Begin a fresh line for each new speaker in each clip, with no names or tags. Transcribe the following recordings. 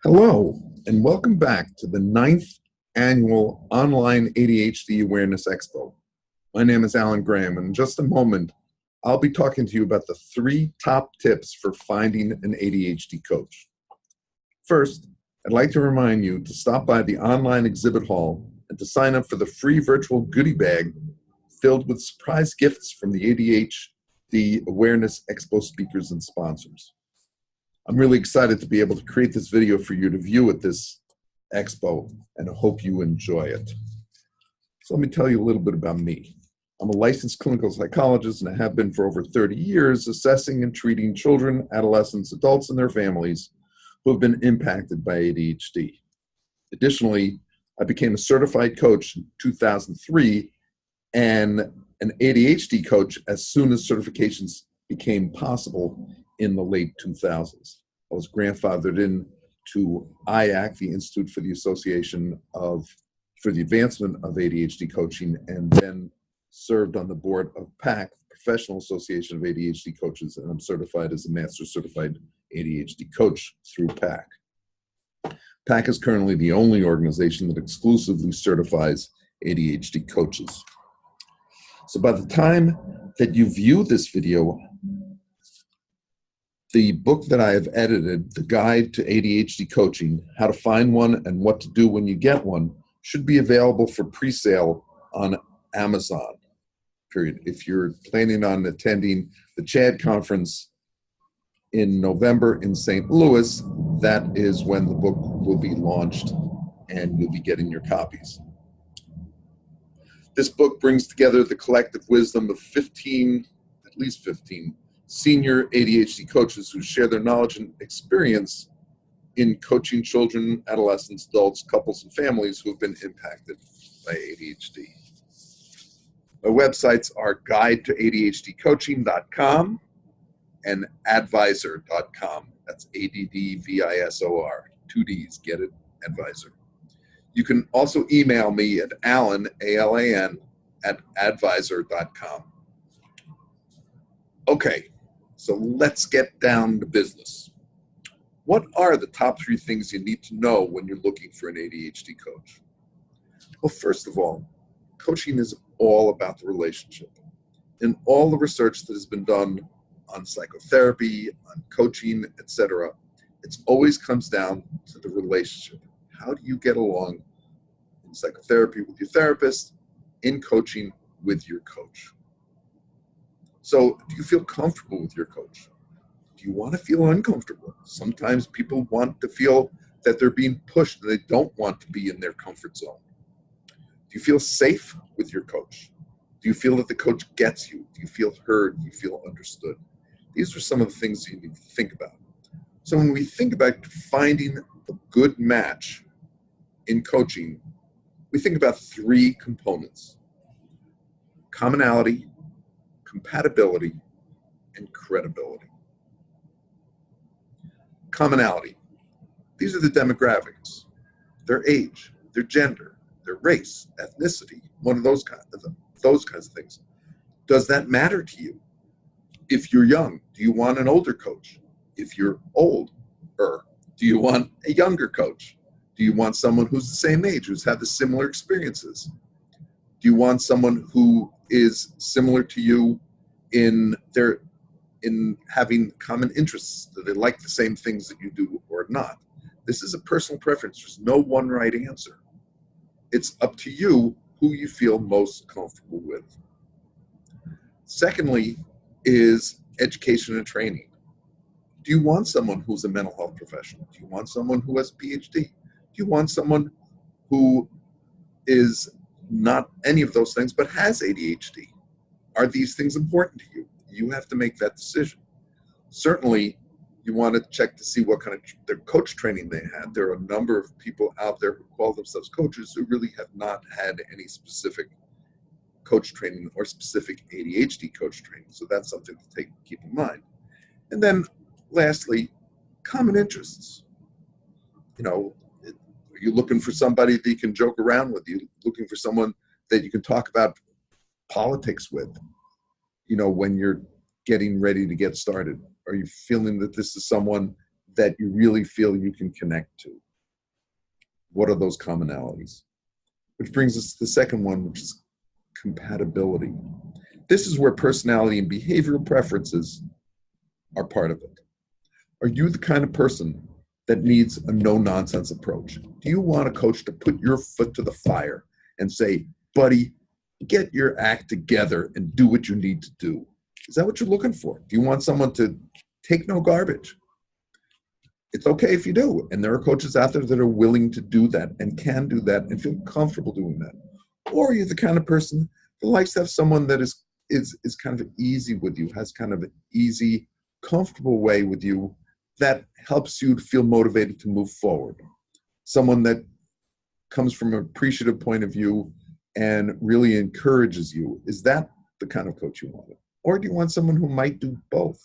Hello, and welcome back to the ninth annual online ADHD Awareness Expo. My name is Alan Graham, and in just a moment, I'll be talking to you about the 3 top tips for finding an ADHD coach. First, I'd like to remind you to stop by the online exhibit hall and to sign up for the free virtual goodie bag filled with surprise gifts from the ADHD Awareness Expo speakers and sponsors. I'm really excited to be able to create this video for you to view at this expo, and I hope you enjoy it. So let me tell you a little bit about me. I'm a licensed clinical psychologist, and I have been for over 30 years, assessing and treating children, adolescents, adults, and their families who have been impacted by ADHD. Additionally, I became a certified coach in 2003 and an ADHD coach as soon as certifications became possible in the late 2000s. I was grandfathered into IAC, the Institute for the for the Advancement of ADHD Coaching, and then served on the board of PAC, Professional Association of ADHD Coaches, and I'm certified as a Master Certified ADHD Coach through PAC. PAC is currently the only organization that exclusively certifies ADHD coaches. So by the time that you view this video, the book that I have edited, The Guide to ADHD Coaching, How to Find One and What to Do When You Get One, should be available for pre-sale on Amazon, period. If you're planning on attending the CHAD conference in November in St. Louis, that is when the book will be launched and you'll be getting your copies. This book brings together the collective wisdom of at least 15, senior ADHD coaches who share their knowledge and experience in coaching children, adolescents, adults, couples, and families who have been impacted by ADHD. My websites are guidetoadhdcoaching.com and advisor.com. That's ADDVISOR, 2 Ds, get it, advisor. You can also email me at Alan, ALAN, at advisor.com. Okay, so let's get down to business. What are the top 3 things you need to know when you're looking for an ADHD coach? Well, first of all, coaching is all about the relationship. In all the research that has been done on psychotherapy, on coaching, etc., it always comes down to the relationship. How do you get along in psychotherapy with your therapist, in coaching with your coach? So, do you feel comfortable with your coach? Do you want to feel uncomfortable? Sometimes people want to feel that they're being pushed and they don't want to be in their comfort zone. Do you feel safe with your coach? Do you feel that the coach gets you? Do you feel heard? Do you feel understood? These are some of the things you need to think about. So when we think about finding a good match in coaching, we think about 3 components: commonality, compatibility, and credibility. Commonality. These are the demographics: their age, their gender, their race, ethnicity, one of those kinds of things. Does that matter to you? If you're young, do you want an older coach? If you're older, do you want a younger coach? Do you want someone who's the same age, who's had the similar experiences? Do you want someone who is similar to you in having common interests? Do they like the same things that you do or not? This is a personal preference. There's no one right answer. It's up to you who you feel most comfortable with. Secondly is education and training. Do you want someone who's a mental health professional? Do you want someone who has a PhD? Do you want someone who is not any of those things but has ADHD? Are these things important to you? You have to make that decision. Certainly, you want to check to see what kind of their coach training they had. There are a number of people out there who call themselves coaches who really have not had any specific coach training or specific ADHD coach training. So that's something to keep in mind. And then lastly, common interests. Are you looking for somebody that you can joke around with? Are you looking for someone that you can talk about politics with, when you're getting ready to get started? Are you feeling that this is someone that you really feel you can connect to? What are those commonalities? Which brings us to the second one, which is compatibility. This is where personality and behavioral preferences are part of it. Are you the kind of person that needs a no-nonsense approach? Do you want a coach to put your foot to the fire and say, buddy, get your act together and do what you need to do? Is that what you're looking for? Do you want someone to take no garbage? It's okay if you do. And there are coaches out there that are willing to do that and can do that and feel comfortable doing that. Or you're the kind of person that likes to have someone that is kind of easy with you, has kind of an easy, comfortable way with you that helps you to feel motivated to move forward. Someone that comes from an appreciative point of view and really encourages you. Is that the kind of coach you want? Or do you want someone who might do both?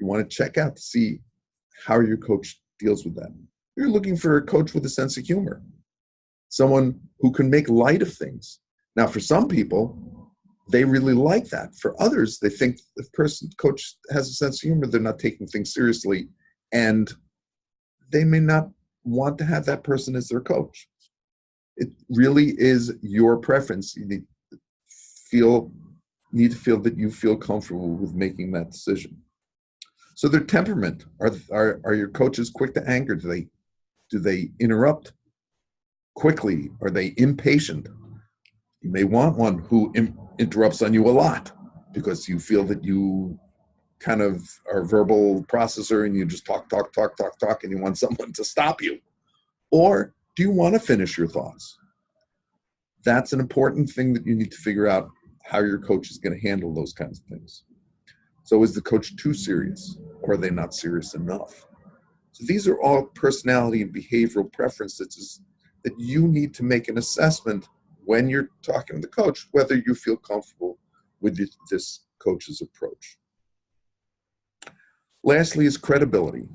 You want to check out to see how your coach deals with that. You're looking for a coach with a sense of humor, someone who can make light of things. Now, for some people, they really like that. For others, they think the coach has a sense of humor, they're not taking things seriously, and they may not want to have that person as their coach. It really is your preference. You need to feel that you feel comfortable with making that decision. So their temperament, are your coaches quick to anger? Do they interrupt quickly? Are they impatient? You may want one who interrupts on you a lot because you feel that you kind of are a verbal processor and you just talk, and you want someone to stop you. Or do you want to finish your thoughts? That's an important thing that you need to figure out how your coach is going to handle those kinds of things. So is the coach too serious, or are they not serious enough? So these are all personality and behavioral preferences that you need to make an assessment when you're talking to the coach, whether you feel comfortable with this coach's approach. Lastly is credibility.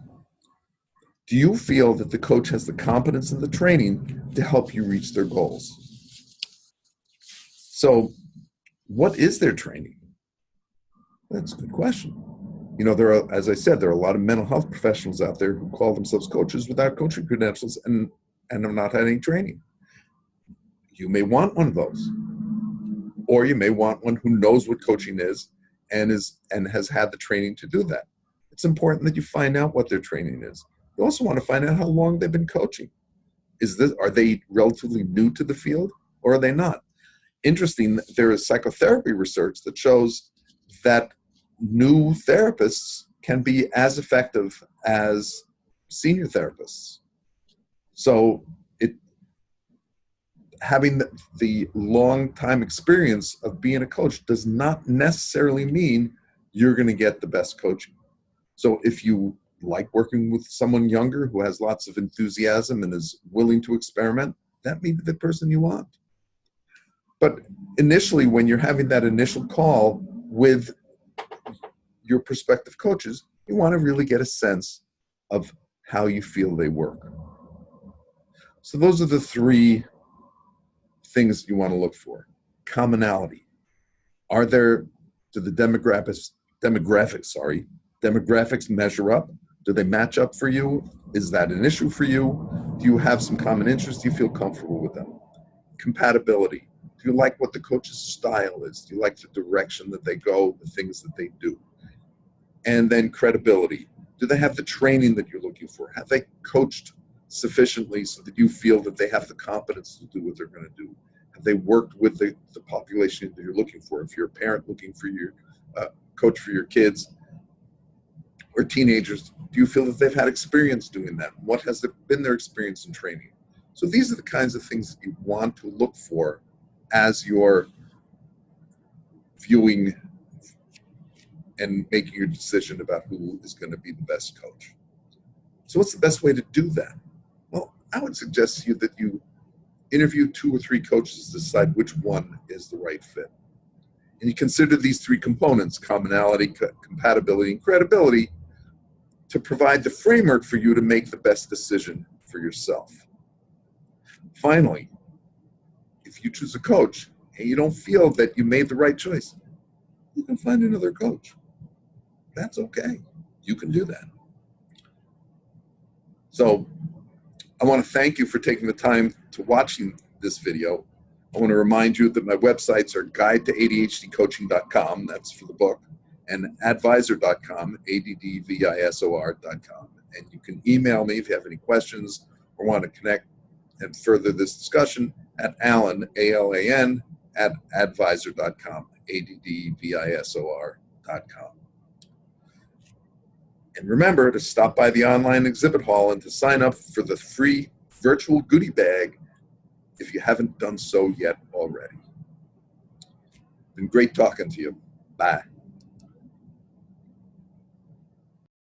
Do you feel that the coach has the competence and the training to help you reach their goals? So what is their training? That's a good question. You know, as I said, there are a lot of mental health professionals out there who call themselves coaches without coaching credentials and have not had any training. You may want one of those. Or you may want one who knows what coaching is and has had the training to do that. It's important that you find out what their training is. You also want to find out how long they've been coaching. Are they relatively new to the field, or are they not? Interesting, there is psychotherapy research that shows that new therapists can be as effective as senior therapists. So having the long time experience of being a coach does not necessarily mean you're going to get the best coaching. So if you like working with someone younger who has lots of enthusiasm and is willing to experiment, that may be the person you want. But initially, when you're having that initial call with your prospective coaches, you want to really get a sense of how you feel they work. So those are the three things you want to look for. Commonality. Do the demographics measure up? Do they match up for you? Is that an issue for you? Do you have some common interests? Do you feel comfortable with them? Compatibility. Do you like what the coach's style is? Do you like the direction that they go, the things that they do? And then credibility. Do they have the training that you're looking for? Have they coached sufficiently so that you feel that they have the competence to do what they're going to do? Have they worked with the population that you're looking for? If you're a parent looking for your coach for your kids or teenagers, do you feel that they've had experience doing that? What has been their experience in training? So these are the kinds of things that you want to look for as you're viewing and making your decision about who is going to be the best coach. So what's the best way to do that? Well, I would suggest to you that you interview 2 or 3 coaches to decide which one is the right fit. And you consider these 3 components, commonality, compatibility, and credibility, to provide the framework for you to make the best decision for yourself. Finally, if you choose a coach and you don't feel that you made the right choice, you can find another coach. That's okay. You can do that. So I want to thank you for taking the time to watching this video. I want to remind you that my websites are guide-to-adhdcoaching.com, that's for the book, and advisor.com, ADDVISOR.com. And you can email me if you have any questions or want to connect and further this discussion at Alan, ALAN, at advisor.com, ADDVISOR.com. And remember to stop by the online exhibit hall and to sign up for the free virtual goodie bag if you haven't done so yet already. Been great talking to you. Bye.